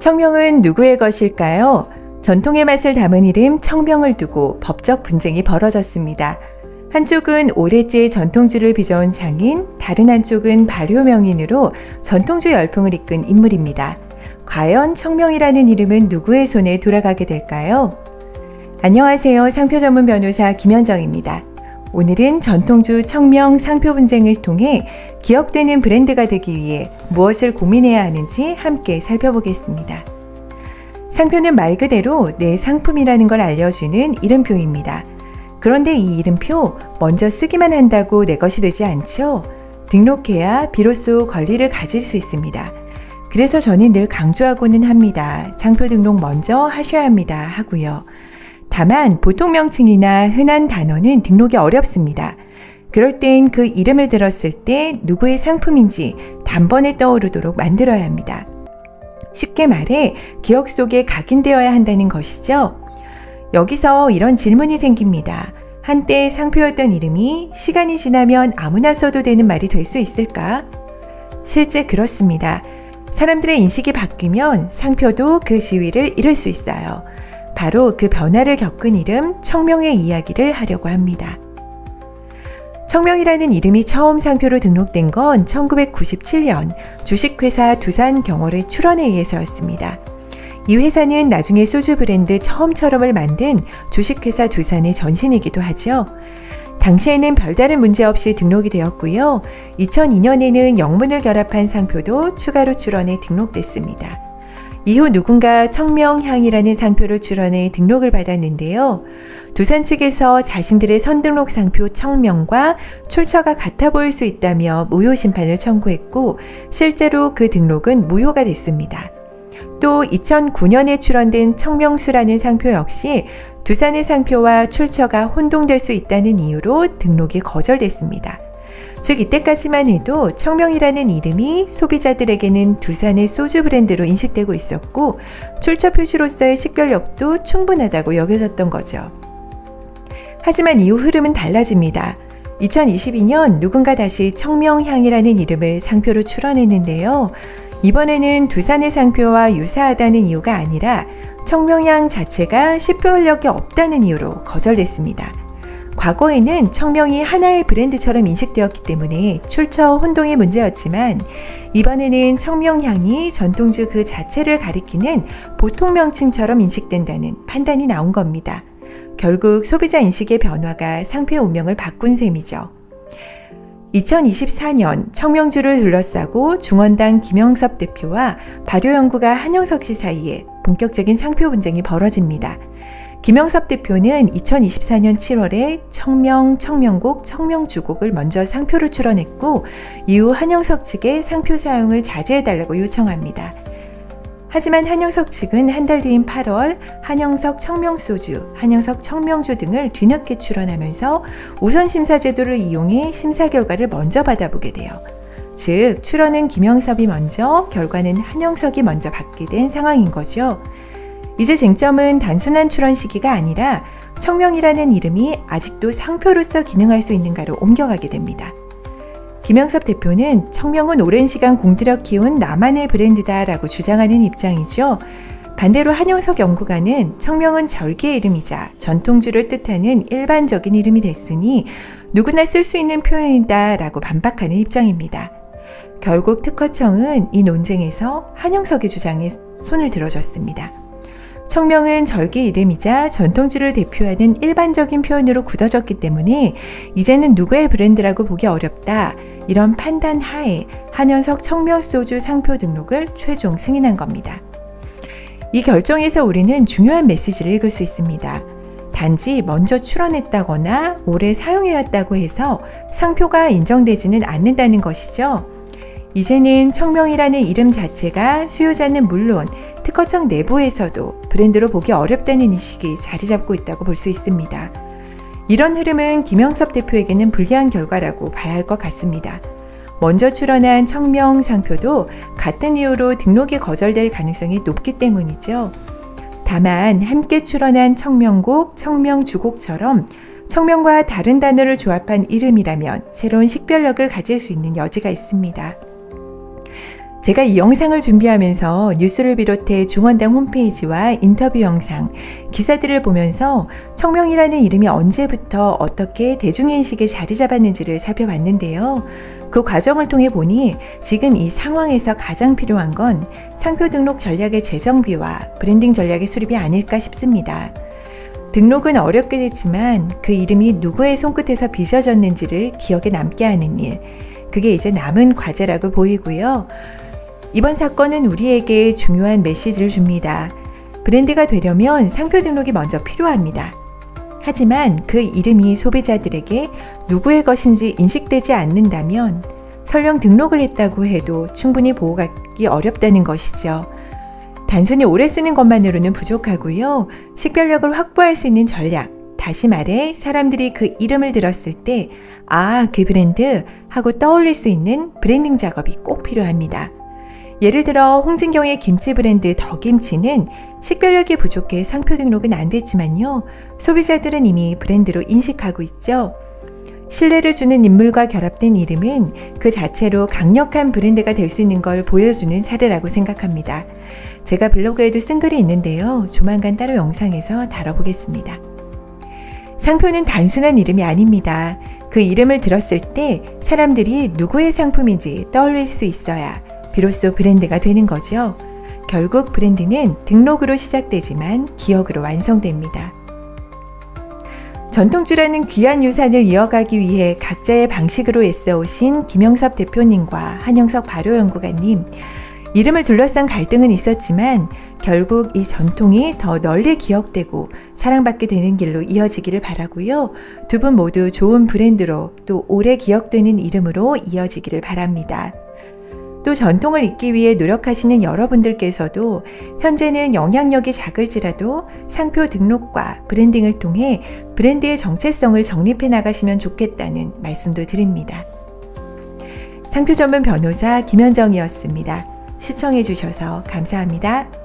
청명은 누구의 것일까요? 전통의 맛을 담은 이름 청명을 두고 법적 분쟁이 벌어졌습니다. 한쪽은 오대째 전통주를 빚어온 장인, 다른 한쪽은 발효명인으로 전통주 열풍을 이끈 인물입니다. 과연 청명이라는 이름은 누구의 손에 돌아가게 될까요? 안녕하세요. 상표 전문 변호사 김현정입니다. 오늘은 전통주 청명 상표 분쟁을 통해 기억되는 브랜드가 되기 위해 무엇을 고민해야 하는지 함께 살펴보겠습니다. 상표는 말 그대로 내 상품이라는 걸 알려주는 이름표입니다. 그런데 이 이름표 먼저 쓰기만 한다고 내 것이 되지 않죠? 등록해야 비로소 권리를 가질 수 있습니다. 그래서 저는 늘 강조하고는 합니다. 상표 등록 먼저 하셔야 합니다 하고요. 다만 보통 명칭이나 흔한 단어는 등록이 어렵습니다. 그럴 땐 그 이름을 들었을 때 누구의 상품인지 단번에 떠오르도록 만들어야 합니다. 쉽게 말해 기억 속에 각인되어야 한다는 것이죠. 여기서 이런 질문이 생깁니다. 한때 상표였던 이름이 시간이 지나면 아무나 써도 되는 말이 될 수 있을까? 실제 그렇습니다. 사람들의 인식이 바뀌면 상표도 그 지위를 잃을 수 있어요. 바로 그 변화를 겪은 이름 청명의 이야기를 하려고 합니다. 청명이라는 이름이 처음 상표로 등록된 건 1997년 주식회사 두산경월의 출원에 의해서였습니다. 이 회사는 나중에 소주 브랜드 처음처럼을 만든 주식회사 두산의 전신이기도 하죠. 당시에는 별다른 문제 없이 등록이 되었고요. 2002년에는 영문을 결합한 상표도 추가로 출원에 등록됐습니다. 이후 누군가 청명향이라는 상표를 출원해 등록을 받았는데요. 두산 측에서 자신들의 선등록 상표 청명과 출처가 같아 보일 수 있다며 무효 심판을 청구했고 실제로 그 등록은 무효가 됐습니다. 또 2009년에 출원된 청명수라는 상표 역시 두산의 상표와 출처가 혼동될 수 있다는 이유로 등록이 거절됐습니다. 즉 이때까지만 해도 청명이라는 이름이 소비자들에게는 두산의 소주 브랜드로 인식되고 있었고 출처 표시로서의 식별력도 충분하다고 여겨졌던 거죠. 하지만 이후 흐름은 달라집니다. 2022년 누군가 다시 청명향이라는 이름을 상표로 출원했는데요. 이번에는 두산의 상표와 유사하다는 이유가 아니라 청명향 자체가 식별력이 없다는 이유로 거절됐습니다. 과거에는 청명이 하나의 브랜드처럼 인식되었기 때문에 출처 혼동이 문제였지만 이번에는 청명향이 전통주 그 자체를 가리키는 보통 명칭처럼 인식된다는 판단이 나온 겁니다. 결국 소비자 인식의 변화가 상표의 운명을 바꾼 셈이죠. 2024년 청명주를 둘러싸고 중원당 김영섭 대표와 발효연구가 한영석 씨 사이에 본격적인 상표 분쟁이 벌어집니다. 김영섭 대표는 2024년 7월에 청명, 청명곡, 청명주곡을 먼저 상표로 출원했고 이후 한영석 측에 상표 사용을 자제해달라고 요청합니다. 하지만 한영석 측은 한 달 뒤인 8월 한영석 청명소주, 한영석 청명주 등을 뒤늦게 출원하면서 우선심사 제도를 이용해 심사 결과를 먼저 받아보게 돼요. 즉 출원은 김영섭이 먼저, 결과는 한영석이 먼저 받게 된 상황인 거죠. 이제 쟁점은 단순한 출원 시기가 아니라 청명이라는 이름이 아직도 상표로서 기능할 수 있는가로 옮겨가게 됩니다. 김영섭 대표는 청명은 오랜 시간 공들여 키운 나만의 브랜드다라고 주장하는 입장이죠. 반대로 한영석 연구가는 청명은 절기의 이름이자 전통주를 뜻하는 일반적인 이름이 됐으니 누구나 쓸 수 있는 표현이다라고 반박하는 입장입니다. 결국 특허청은 이 논쟁에서 한영석의 주장에 손을 들어줬습니다. 청명은 절기 이름이자 전통주를 대표하는 일반적인 표현으로 굳어졌기 때문에 이제는 누구의 브랜드라고 보기 어렵다. 이런 판단 하에 한영석 청명소주 상표 등록을 최종 승인한 겁니다. 이 결정에서 우리는 중요한 메시지를 읽을 수 있습니다. 단지 먼저 출원했다거나 오래 사용해왔다고 해서 상표가 인정되지는 않는다는 것이죠. 이제는 청명이라는 이름 자체가 수요자는 물론 특허청 내부에서도 브랜드로 보기 어렵다는 인식이 자리 잡고 있다고 볼 수 있습니다. 이런 흐름은 김영섭 대표에게는 불리한 결과라고 봐야 할 것 같습니다. 먼저 출원한 청명 상표도 같은 이유로 등록이 거절될 가능성이 높기 때문이죠. 다만 함께 출원한 청명곡, 청명주곡처럼 청명과 다른 단어를 조합한 이름이라면 새로운 식별력을 가질 수 있는 여지가 있습니다. 제가 이 영상을 준비하면서 뉴스를 비롯해 중원당 홈페이지와 인터뷰 영상, 기사들을 보면서 청명이라는 이름이 언제부터 어떻게 대중인식에 자리 잡았는지를 살펴봤는데요. 그 과정을 통해 보니 지금 이 상황에서 가장 필요한 건 상표 등록 전략의 재정비와 브랜딩 전략의 수립이 아닐까 싶습니다. 등록은 어렵게 됐지만 그 이름이 누구의 손끝에서 빚어졌는지를 기억에 남게 하는 일, 그게 이제 남은 과제라고 보이고요. 이번 사건은 우리에게 중요한 메시지를 줍니다. 브랜드가 되려면 상표 등록이 먼저 필요합니다. 하지만 그 이름이 소비자들에게 누구의 것인지 인식되지 않는다면 설령 등록을 했다고 해도 충분히 보호하기 어렵다는 것이죠. 단순히 오래 쓰는 것만으로는 부족하고요. 식별력을 확보할 수 있는 전략, 다시 말해 사람들이 그 이름을 들었을 때 아, 그 브랜드 하고 떠올릴 수 있는 브랜딩 작업이 꼭 필요합니다. 예를 들어 홍진경의 김치 브랜드 더김치는 식별력이 부족해 상표 등록은 안 됐지만요. 소비자들은 이미 브랜드로 인식하고 있죠. 신뢰를 주는 인물과 결합된 이름은 그 자체로 강력한 브랜드가 될 수 있는 걸 보여주는 사례라고 생각합니다. 제가 블로그에도 쓴 글이 있는데요. 조만간 따로 영상에서 다뤄보겠습니다. 상표는 단순한 이름이 아닙니다. 그 이름을 들었을 때 사람들이 누구의 상품인지 떠올릴 수 있어야 비로소 브랜드가 되는 거죠. 결국 브랜드는 등록으로 시작되지만 기억으로 완성됩니다. 전통주라는 귀한 유산을 이어가기 위해 각자의 방식으로 애써오신 김영섭 대표님과 한영석 발효연구가님, 이름을 둘러싼 갈등은 있었지만 결국 이 전통이 더 널리 기억되고 사랑받게 되는 길로 이어지기를 바라고요. 두 분 모두 좋은 브랜드로 또 오래 기억되는 이름으로 이어지기를 바랍니다. 또 전통을 잇기 위해 노력하시는 여러분들께서도 현재는 영향력이 작을지라도 상표 등록과 브랜딩을 통해 브랜드의 정체성을 정립해 나가시면 좋겠다는 말씀도 드립니다. 상표 전문 변호사 김현정이었습니다. 시청해 주셔서 감사합니다.